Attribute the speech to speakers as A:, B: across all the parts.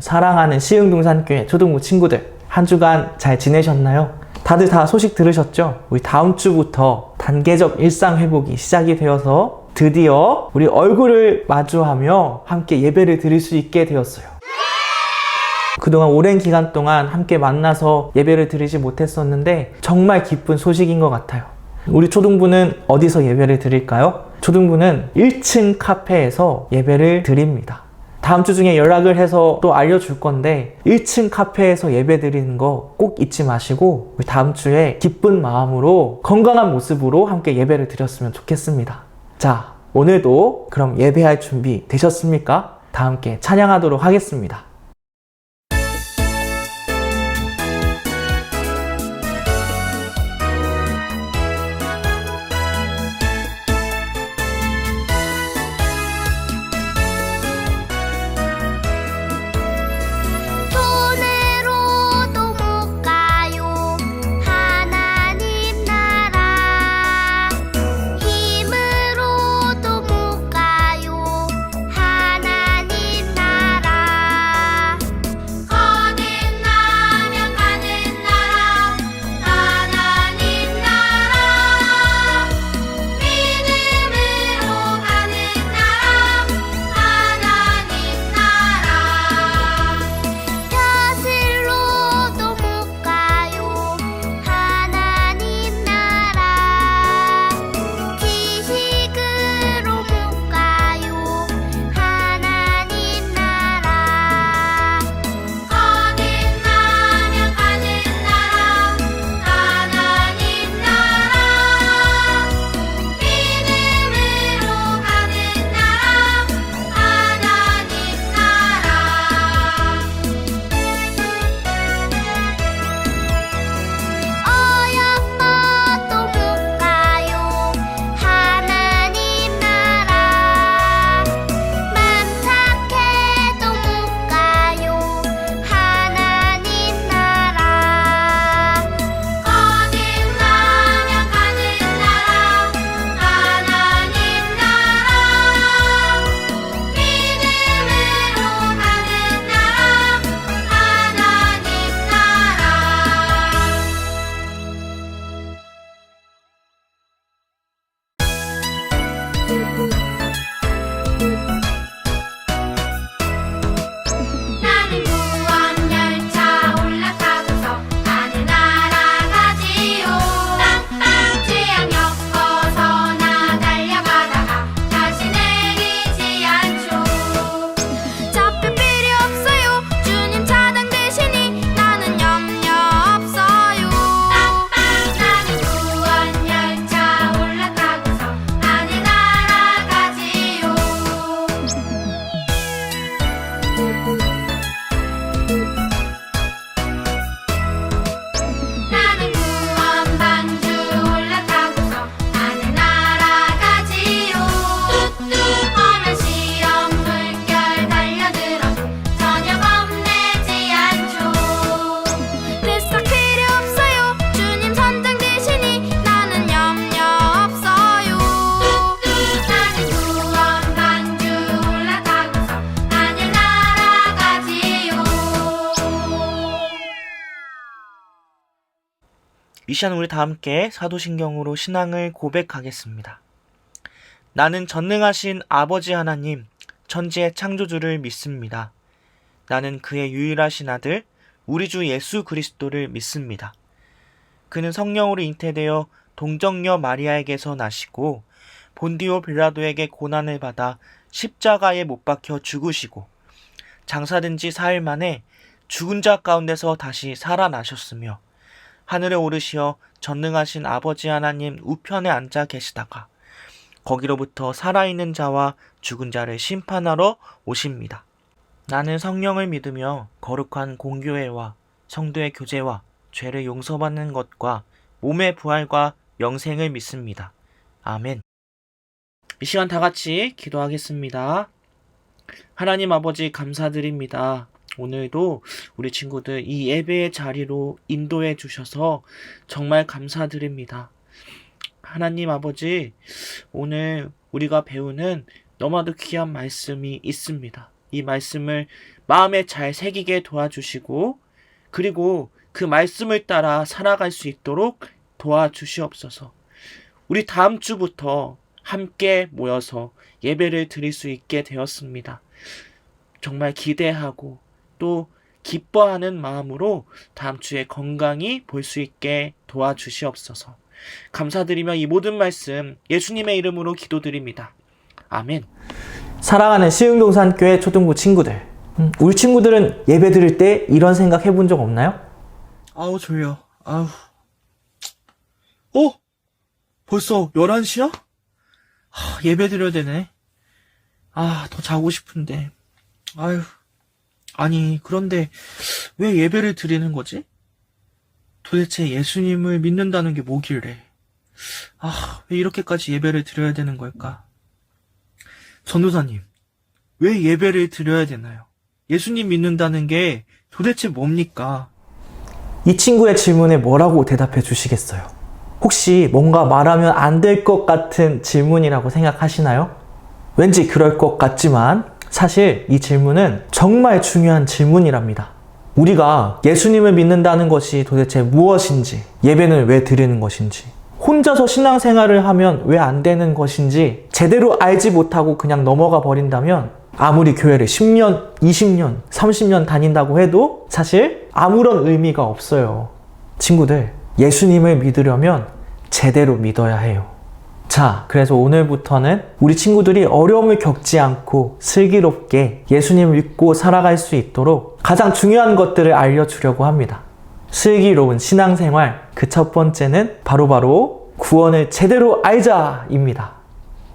A: 사랑하는 시흥동산교회 초등부 친구들, 한 주간 잘 지내셨나요? 다들 다 소식 들으셨죠? 우리 다음 주부터 단계적 일상 회복이 시작이 되어서 드디어 우리 얼굴을 마주하며 함께 예배를 드릴 수 있게 되었어요. 그동안 오랜 기간 동안 함께 만나서 예배를 드리지 못했었는데 정말 기쁜 소식인 것 같아요. 우리 초등부는 어디서 예배를 드릴까요? 초등부는 1층 카페에서 예배를 드립니다. 다음 주 중에 연락을 해서 또 알려줄 건데 1층 카페에서 예배 드리는 거 꼭 잊지 마시고 우리 다음 주에 기쁜 마음으로 건강한 모습으로 함께 예배를 드렸으면 좋겠습니다. 자, 오늘도 그럼 예배할 준비 되셨습니까? 다 함께 찬양하도록 하겠습니다.
B: 이 시간 우리 다 함께 사도신경으로 신앙을 고백하겠습니다. 나는 전능하신 아버지 하나님, 천지의 창조주를 믿습니다. 나는 그의 유일하신 아들, 우리 주 예수 그리스도를 믿습니다. 그는 성령으로 잉태되어 동정녀 마리아에게서 나시고 본디오 빌라도에게 고난을 받아 십자가에 못 박혀 죽으시고 장사된 지 4일 만에 죽은 자 가운데서 다시 살아나셨으며 하늘에 오르시어 전능하신 아버지 하나님 우편에 앉아 계시다가 거기로부터 살아있는 자와 죽은 자를 심판하러 오십니다. 나는 성령을 믿으며 거룩한 공교회와 성도의 교제와 죄를 용서받는 것과 몸의 부활과 영생을 믿습니다. 아멘. 이 시간 다 같이 기도하겠습니다. 하나님 아버지 감사드립니다. 오늘도 우리 친구들 이 예배의 자리로 인도해 주셔서 정말 감사드립니다. 하나님 아버지, 오늘 우리가 배우는 너무나도 귀한 말씀이 있습니다. 이 말씀을 마음에 잘 새기게 도와주시고 그리고 그 말씀을 따라 살아갈 수 있도록 도와주시옵소서. 우리 다음 주부터 함께 모여서 예배를 드릴 수 있게 되었습니다. 정말 기대하고 또 기뻐하는 마음으로 다음 주에 건강히 볼 수 있게 도와주시옵소서. 감사드리며 이 모든 말씀 예수님의 이름으로 기도드립니다. 아멘.
A: 사랑하는 시흥동산교회 초등부 친구들, 우리 친구들은 예배 드릴 때 이런 생각 해본 적 없나요?
B: 아우 졸려. 아우. 벌써 11시야? 예배 드려야 되네. 더 자고 싶은데. 아유. 아니, 그런데 왜 예배를 드리는 거지? 도대체 예수님을 믿는다는 게 뭐길래? 왜 이렇게까지 예배를 드려야 되는 걸까? 전도사님, 왜 예배를 드려야 되나요? 예수님 믿는다는 게 도대체 뭡니까?
A: 이 친구의 질문에 뭐라고 대답해 주시겠어요? 혹시 뭔가 말하면 안 될 것 같은 질문이라고 생각하시나요? 왠지 그럴 것 같지만 사실 이 질문은 정말 중요한 질문이랍니다. 우리가 예수님을 믿는다는 것이 도대체 무엇인지, 예배는 왜 드리는 것인지, 혼자서 신앙생활을 하면 왜 안 되는 것인지 제대로 알지 못하고 그냥 넘어가 버린다면 아무리 교회를 10년, 20년, 30년 다닌다고 해도 사실 아무런 의미가 없어요. 친구들, 예수님을 믿으려면 제대로 믿어야 해요. 자, 그래서 오늘부터는 우리 친구들이 어려움을 겪지 않고 슬기롭게 예수님을 믿고 살아갈 수 있도록 가장 중요한 것들을 알려주려고 합니다. 슬기로운 신앙생활, 그 첫 번째는 바로 구원을 제대로 알자입니다.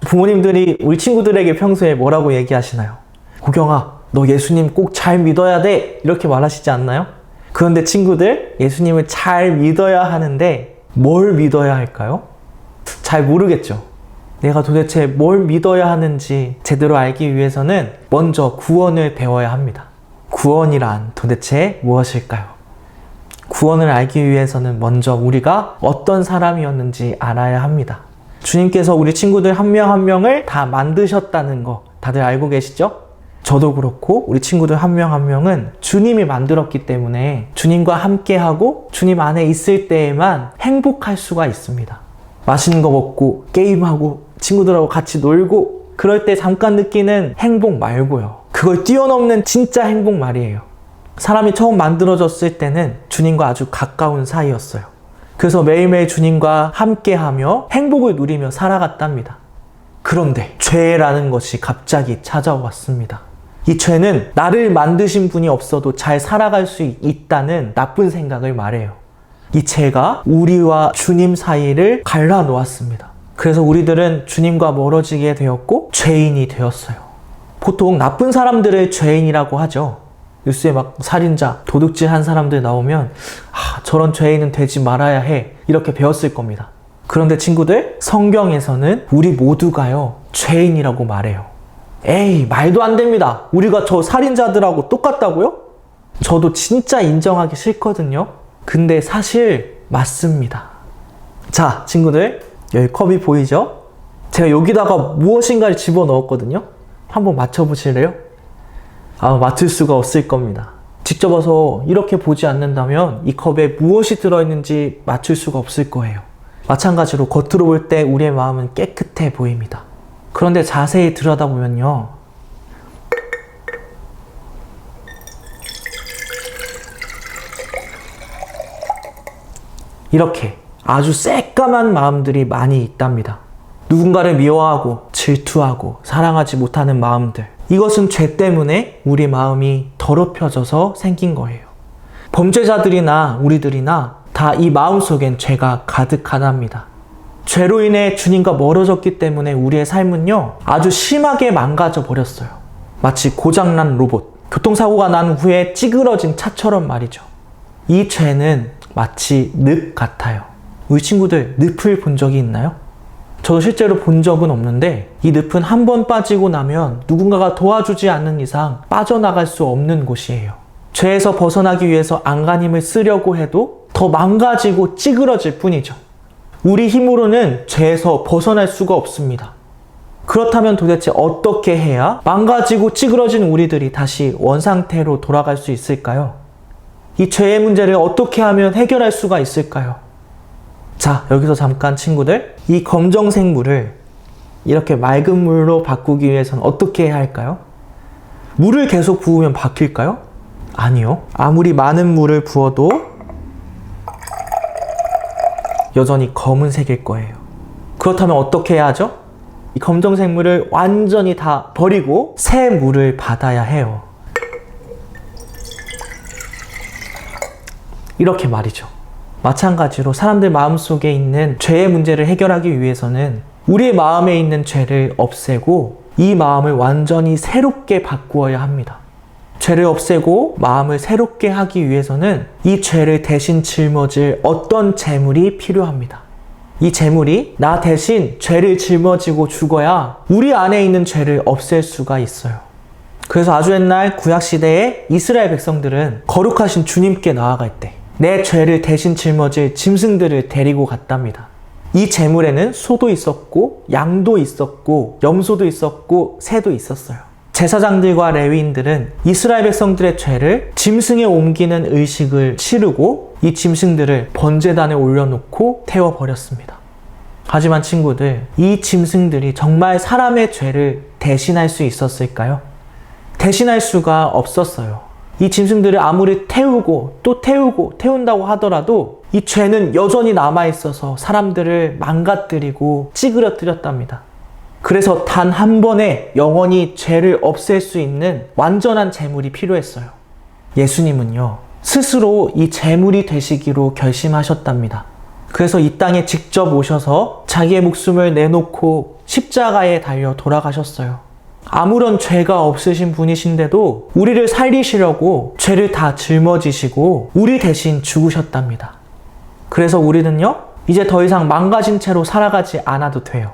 A: 부모님들이 우리 친구들에게 평소에 뭐라고 얘기하시나요? 고경아, 너 예수님 꼭 잘 믿어야 돼, 이렇게 말하시지 않나요? 그런데 친구들, 예수님을 잘 믿어야 하는데 뭘 믿어야 할까요? 잘 모르겠죠? 내가 도대체 뭘 믿어야 하는지 제대로 알기 위해서는 먼저 구원을 배워야 합니다. 구원이란 도대체 무엇일까요? 구원을 알기 위해서는 먼저 우리가 어떤 사람이었는지 알아야 합니다. 주님께서 우리 친구들 한 명 한 명을 다 만드셨다는 거 다들 알고 계시죠? 저도 그렇고 우리 친구들 한 명 한 명은 주님이 만들었기 때문에 주님과 함께하고 주님 안에 있을 때에만 행복할 수가 있습니다. 맛있는 거 먹고 게임하고 친구들하고 같이 놀고 그럴 때 잠깐 느끼는 행복 말고요. 그걸 뛰어넘는 진짜 행복 말이에요. 사람이 처음 만들어졌을 때는 주님과 아주 가까운 사이였어요. 그래서 매일매일 주님과 함께하며 행복을 누리며 살아갔답니다. 그런데 죄라는 것이 갑자기 찾아왔습니다. 이 죄는 나를 만드신 분이 없어도 잘 살아갈 수 있다는 나쁜 생각을 말해요. 이 죄가 우리와 주님 사이를 갈라놓았습니다. 그래서 우리들은 주님과 멀어지게 되었고 죄인이 되었어요. 보통 나쁜 사람들을 죄인이라고 하죠. 뉴스에 막 살인자, 도둑질 한 사람들 나오면 저런 죄인은 되지 말아야 해, 이렇게 배웠을 겁니다. 그런데 친구들, 성경에서는 우리 모두가요 죄인이라고 말해요. 에이, 말도 안 됩니다. 우리가 저 살인자들하고 똑같다고요? 저도 진짜 인정하기 싫거든요. 근데 사실 맞습니다. 자, 친구들, 여기 컵이 보이죠? 제가 여기다가 무엇인가를 집어넣었거든요. 한번 맞춰보실래요? 맞출 수가 없을 겁니다. 직접 와서 이렇게 보지 않는다면 이 컵에 무엇이 들어있는지 맞출 수가 없을 거예요. 마찬가지로 겉으로 볼 때 우리의 마음은 깨끗해 보입니다. 그런데 자세히 들여다보면요, 이렇게 아주 새까만 마음들이 많이 있답니다. 누군가를 미워하고 질투하고 사랑하지 못하는 마음들, 이것은 죄 때문에 우리 마음이 더럽혀져서 생긴 거예요. 범죄자들이나 우리들이나 다 이 마음속엔 죄가 가득하답니다. 죄로 인해 주님과 멀어졌기 때문에 우리의 삶은요 아주 심하게 망가져 버렸어요. 마치 고장난 로봇, 교통사고가 난 후에 찌그러진 차처럼 말이죠. 이 죄는 마치 늪 같아요. 우리 친구들, 늪을 본 적이 있나요? 저도 실제로 본 적은 없는데 이 늪은 한 번 빠지고 나면 누군가가 도와주지 않는 이상 빠져나갈 수 없는 곳이에요. 죄에서 벗어나기 위해서 안간힘을 쓰려고 해도 더 망가지고 찌그러질 뿐이죠. 우리 힘으로는 죄에서 벗어날 수가 없습니다. 그렇다면 도대체 어떻게 해야 망가지고 찌그러진 우리들이 다시 원상태로 돌아갈 수 있을까요? 이 죄의 문제를 어떻게 하면 해결할 수가 있을까요? 자, 여기서 잠깐 친구들, 이 검정색 물을 이렇게 맑은 물로 바꾸기 위해서는 어떻게 해야 할까요? 물을 계속 부으면 바뀔까요? 아니요. 아무리 많은 물을 부어도 여전히 검은색일 거예요. 그렇다면 어떻게 해야 하죠? 이 검정색 물을 완전히 다 버리고 새 물을 받아야 해요. 이렇게 말이죠. 마찬가지로 사람들 마음속에 있는 죄의 문제를 해결하기 위해서는 우리의 마음에 있는 죄를 없애고 이 마음을 완전히 새롭게 바꾸어야 합니다. 죄를 없애고 마음을 새롭게 하기 위해서는 이 죄를 대신 짊어질 어떤 재물이 필요합니다. 이 재물이 나 대신 죄를 짊어지고 죽어야 우리 안에 있는 죄를 없앨 수가 있어요. 그래서 아주 옛날 구약시대에 이스라엘 백성들은 거룩하신 주님께 나아갈 때 내 죄를 대신 짊어질 짐승들을 데리고 갔답니다. 이 재물에는 소도 있었고 양도 있었고 염소도 있었고 새도 있었어요. 제사장들과 레위인들은 이스라엘 백성들의 죄를 짐승에 옮기는 의식을 치르고 이 짐승들을 번제단에 올려놓고 태워버렸습니다. 하지만 친구들, 이 짐승들이 정말 사람의 죄를 대신할 수 있었을까요? 대신할 수가 없었어요. 이 짐승들을 아무리 태우고 또 태운다고 하더라도 이 죄는 여전히 남아있어서 사람들을 망가뜨리고 찌그러뜨렸답니다. 그래서 단 한 번에 영원히 죄를 없앨 수 있는 완전한 제물이 필요했어요. 예수님은요, 스스로 이 제물이 되시기로 결심하셨답니다. 그래서 이 땅에 직접 오셔서 자기의 목숨을 내놓고 십자가에 달려 돌아가셨어요. 아무런 죄가 없으신 분이신데도 우리를 살리시려고 죄를 다 짊어지시고 우리 대신 죽으셨답니다. 그래서 우리는요, 이제 더 이상 망가진 채로 살아가지 않아도 돼요.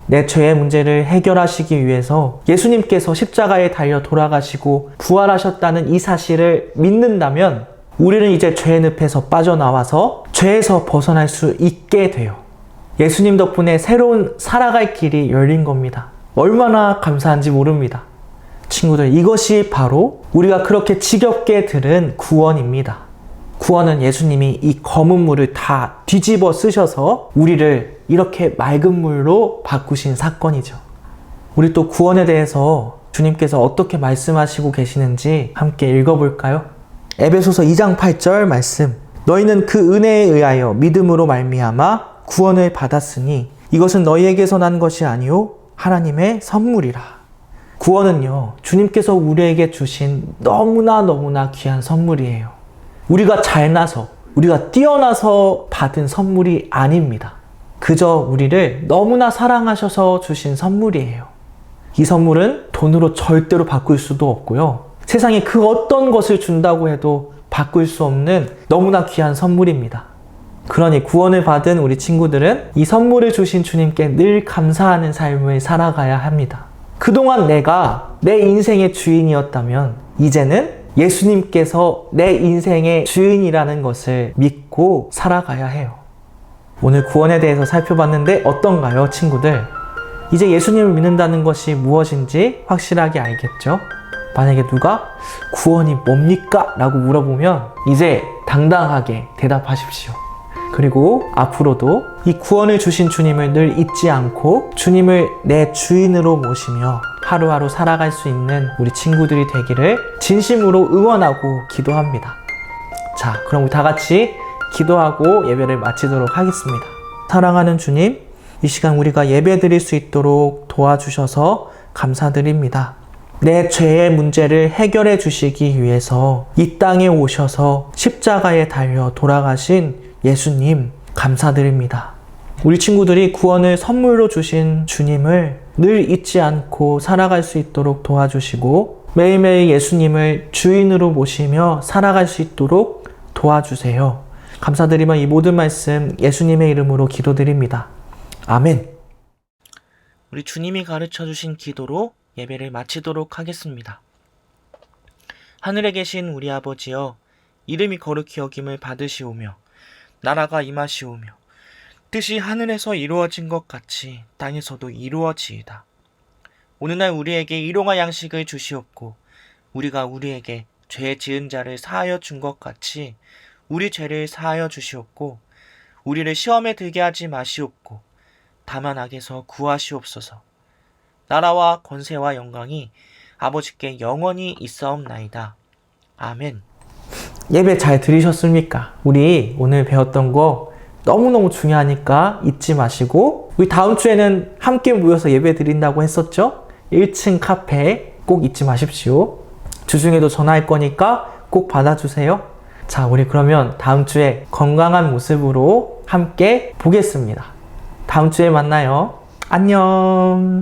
A: 내 죄의 문제를 해결하시기 위해서 예수님께서 십자가에 달려 돌아가시고 부활하셨다는 이 사실을 믿는다면 우리는 이제 죄의 늪에서 빠져나와서 죄에서 벗어날 수 있게 돼요. 예수님 덕분에 새로운 살아갈 길이 열린 겁니다. 얼마나 감사한지 모릅니다. 친구들, 이것이 바로 우리가 그렇게 지겹게 들은 구원입니다. 구원은 예수님이 이 검은 물을 다 뒤집어 쓰셔서 우리를 이렇게 맑은 물로 바꾸신 사건이죠. 우리 또 구원에 대해서 주님께서 어떻게 말씀하시고 계시는지 함께 읽어볼까요? 에베소서 2장 8절 말씀. 너희는 그 은혜에 의하여 믿음으로 말미암아 구원을 받았으니 이것은 너희에게서 난 것이 아니요 하나님의 선물이라. 구원은요, 주님께서 우리에게 주신 너무나 귀한 선물이에요. 우리가 잘나서, 우리가 뛰어나서 받은 선물이 아닙니다. 그저 우리를 너무나 사랑하셔서 주신 선물이에요. 이 선물은 돈으로 절대로 바꿀 수도 없고요. 세상에 그 어떤 것을 준다고 해도 바꿀 수 없는 너무나 귀한 선물입니다. 그러니 구원을 받은 우리 친구들은 이 선물을 주신 주님께 늘 감사하는 삶을 살아가야 합니다. 그동안 내가 내 인생의 주인이었다면 이제는 예수님께서 내 인생의 주인이라는 것을 믿고 살아가야 해요. 오늘 구원에 대해서 살펴봤는데 어떤가요, 친구들? 이제 예수님을 믿는다는 것이 무엇인지 확실하게 알겠죠? 만약에 누가 구원이 뭡니까? 라고 물어보면 이제 당당하게 대답하십시오. 그리고 앞으로도 이 구원을 주신 주님을 늘 잊지 않고 주님을 내 주인으로 모시며 하루하루 살아갈 수 있는 우리 친구들이 되기를 진심으로 응원하고 기도합니다. 자, 그럼 우리 다 같이 기도하고 예배를 마치도록 하겠습니다. 사랑하는 주님, 이 시간 우리가 예배 드릴 수 있도록 도와주셔서 감사드립니다. 내 죄의 문제를 해결해 주시기 위해서 이 땅에 오셔서 십자가에 달려 돌아가신 예수님, 감사드립니다. 우리 친구들이 구원을 선물로 주신 주님을 늘 잊지 않고 살아갈 수 있도록 도와주시고 매일매일 예수님을 주인으로 모시며 살아갈 수 있도록 도와주세요. 감사드리며 이 모든 말씀 예수님의 이름으로 기도드립니다. 아멘.
B: 우리 주님이 가르쳐 주신 기도로 예배를 마치도록 하겠습니다. 하늘에 계신 우리 아버지여, 이름이 거룩히 여김을 받으시오며 나라가 임하시오며 뜻이 하늘에서 이루어진 것 같이 땅에서도 이루어지이다. 오느 날 우리에게 일용할 양식을 주시옵고 우리가 우리에게 죄 지은 자를 사하여 준 것 같이 우리 죄를 사하여 주시옵고 우리를 시험에 들게 하지 마시옵고 다만 악에서 구하시옵소서. 나라와 권세와 영광이 아버지께 영원히 있사옵나이다. 아멘.
A: 예배 잘 들으셨습니까? 우리 오늘 배웠던 거 너무너무 중요하니까 잊지 마시고, 우리 다음 주에는 함께 모여서 예배 드린다고 했었죠? 1층 카페 꼭 잊지 마십시오. 주중에도 전화할 거니까 꼭 받아주세요. 자, 우리 그러면 다음 주에 건강한 모습으로 함께 보겠습니다. 다음 주에 만나요. 안녕.